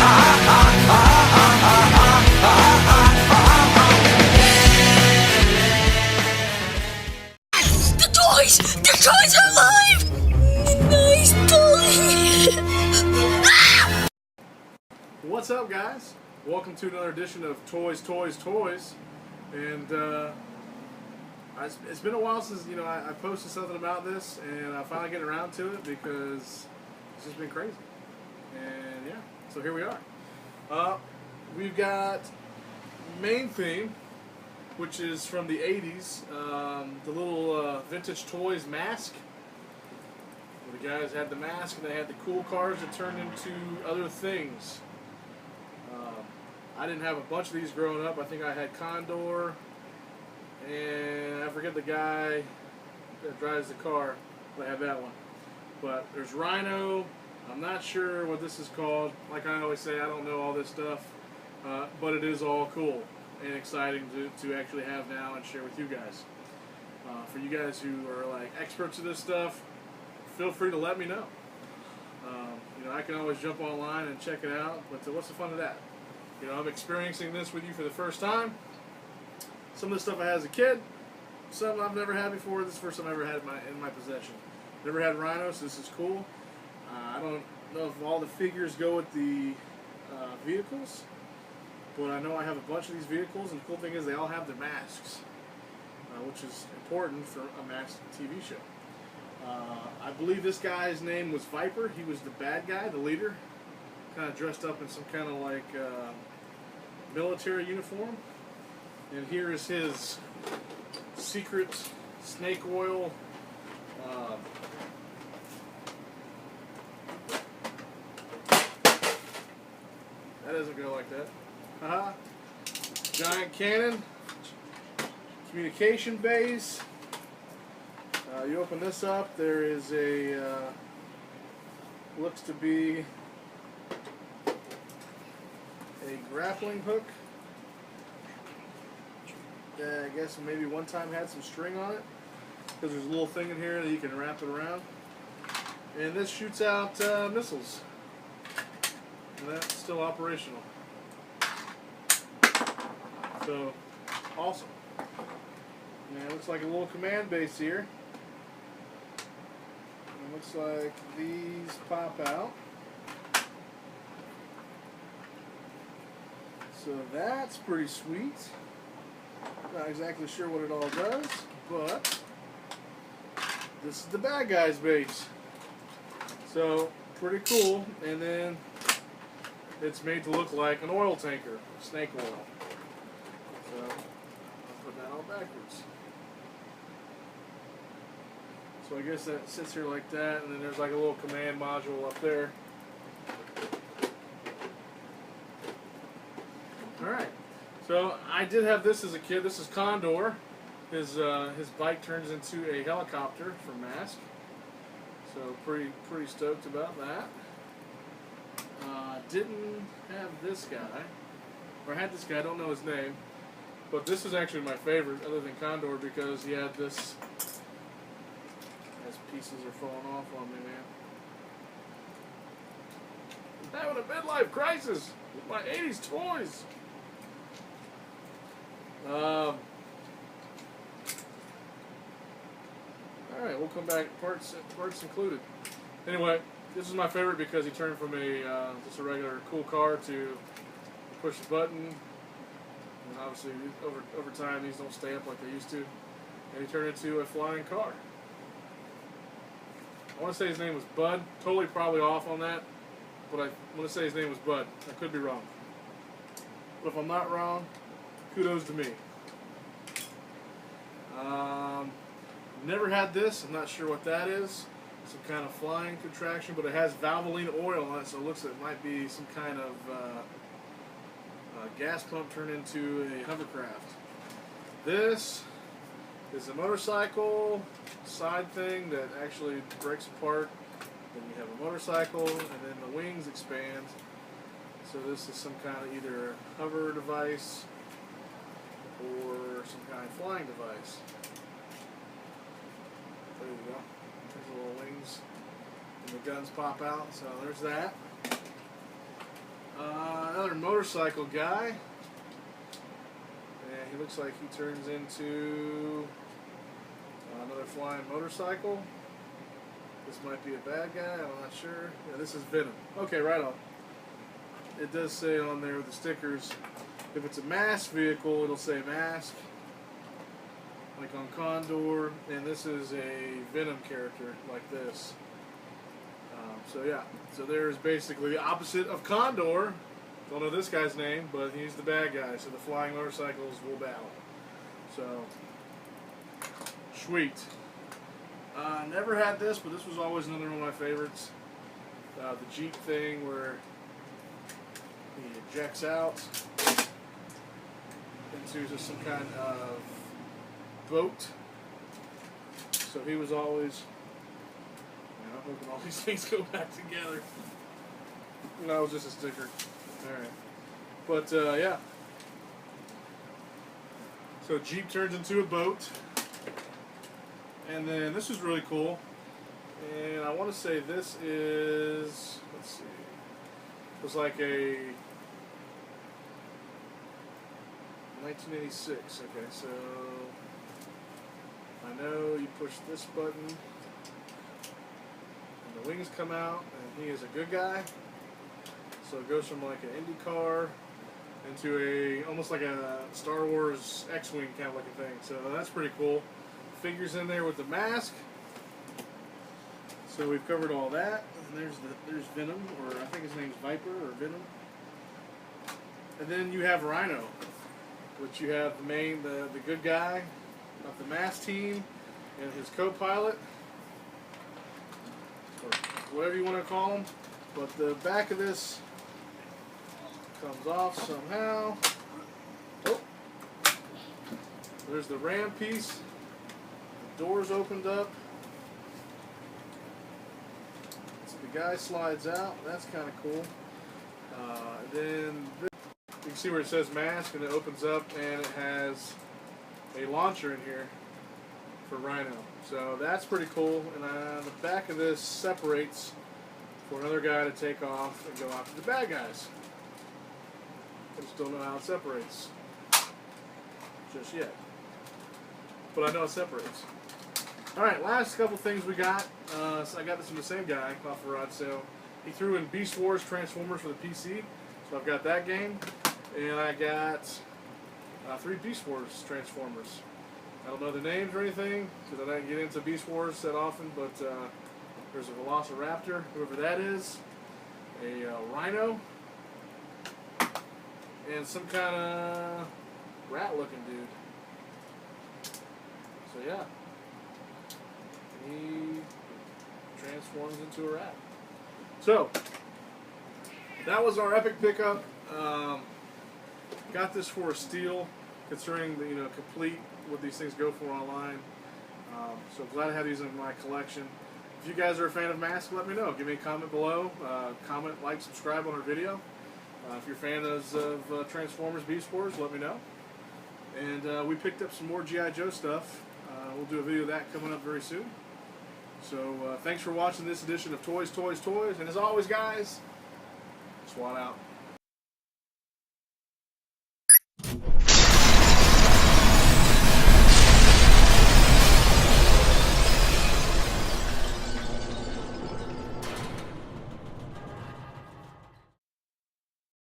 The toys are alive! Nice toy! What's up, guys? Welcome to another edition of Toys. And it's been a while since I posted something about this, and I finally get around to it because it's just been crazy. And yeah, so here we are. We've got main theme, which is from the 80s, the little vintage toys M.A.S.K. The guys had the mask and they had the cool cars that turned into other things. I didn't have a bunch of these growing up. I think I had Condor, and I forget the guy that drives the car, but I have that one. But there's Rhino. I'm not sure what this is called. Like I always say, I don't know all this stuff, but it is all cool and exciting to actually have now and share with you guys. For you guys who are like experts of this stuff, feel free to let me know. I can always jump online and check it out, but what's the fun of that? I'm experiencing this with you for the first time. Some of the stuff I had as a kid, some I've never had before. This is the first time I ever had in my possession. Never had Rhino, so this is cool. I don't know if all the figures go with the vehicles, but I know I have a bunch of these vehicles, and the cool thing is they all have their masks, which is important for a M.A.S.K. TV show. I believe this guy's name was Viper. He was the bad guy, the leader, kind of dressed up in some kind of like military uniform. And here is his secret snake oil that doesn't go like that. Haha. Giant cannon, communication base. You open this up, there is a looks to be a grappling hook. I guess maybe one time had some string on it, because there's a little thing in here that you can wrap it around. And this shoots out missiles. And that's still operational. So, awesome. And it looks like a little command base here. And it looks like these pop out. So that's pretty sweet. Not exactly sure what it all does, but this is the bad guy's base. So pretty cool. And then it's made to look like an oil tanker, snake oil. So I'll put that all backwards. So I guess that sits here like that, and then there's like a little command module up there. Alright, so I did have this as a kid. This is Condor. His bike turns into a helicopter from M.A.S.K. So pretty stoked about that. Didn't have this guy, or I had this guy, I don't know his name, but this is actually my favorite other than Condor because he had this. His pieces are falling off on me, man. I'm having a midlife crisis with my 80s toys. Alright, we'll come back, parts included. Anyway, this is my favorite because he turned from just a regular cool car to push the button. And obviously, over time, these don't stay up like they used to. And he turned into a flying car. I want to say his name was Bud. Totally probably off on that. But I want to say his name was Bud. I could be wrong. But if I'm not wrong, kudos to me. Never had this. I'm not sure what that is. Some kind of flying contraction, but it has Valvoline oil on it, so it looks like it might be some kind of gas pump turned into a hovercraft. This is a motorcycle side thing that actually breaks apart. Then you have a motorcycle, and then the wings expand. So this is some kind of either hover device or some kind of flying device. There you go. There's the little wings, and the guns pop out. So there's that. another motorcycle guy. And he looks like he turns into another flying motorcycle. This might be a bad guy, I'm not sure. Yeah, this is Venom. Okay, right on. It does say on there with the stickers, if it's a M.A.S.K vehicle, it'll say M.A.S.K. Like on Condor, and this is a Venom character like this. So yeah, so there's basically the opposite of Condor. Don't know this guy's name, but he's the bad guy, so the flying motorcycles will battle. So, sweet. Never had this, but this was always another one of my favorites. The Jeep thing where he ejects out into just some kind of boat. So he was always, I'm hoping all these things go back together. No, it was just a sticker. Alright. But, yeah. So Jeep turns into a boat. And then this is really cool. And I want to say this is, let's see, it was like a 1986. Okay, so I know you push this button and the wings come out, and he is a good guy. So it goes from like an Indy car into a almost like a Star Wars X-Wing kind of looking thing. So that's pretty cool. Figures in there with the M.A.S.K. So we've covered all that. And there's Venom, or I think his name's Viper or Venom. And then you have Rhino, which you have the good guy of the M.A.S.K team and his co-pilot, or whatever you want to call him. But the back of this comes off somehow. Oh, there's the ram piece. The doors opened up. So the guy slides out. That's kind of cool. Then you can see where it says M.A.S.K, and it opens up, and it has a launcher in here for Rhino. So that's pretty cool. And the back of this separates for another guy to take off and go after the bad guys. I just don't know how it separates just yet. But I know it separates. Alright, last couple things we got. So I got this from the same guy off a garage sale. He threw in Beast Wars Transformers for the PC. So I've got that game. And I got 3 Beast Wars Transformers. I don't know the names or anything, because I didn't get into Beast Wars that often, but there's a Velociraptor, whoever that is, a Rhino, and some kind of rat-looking dude. So yeah, he transforms into a rat. So that was our epic pickup. Got this for a steal, considering the complete what these things go for online. So glad to have these in my collection. If you guys are a fan of M.A.S.K, let me know. Give me a comment below. Comment, like, subscribe on our video. If you're a fan of Transformers Beast Wars, let me know. And we picked up some more G.I. Joe stuff. We'll do a video of that coming up very soon. So thanks for watching this edition of Toys, Toys, Toys. And as always, guys, SWAT out.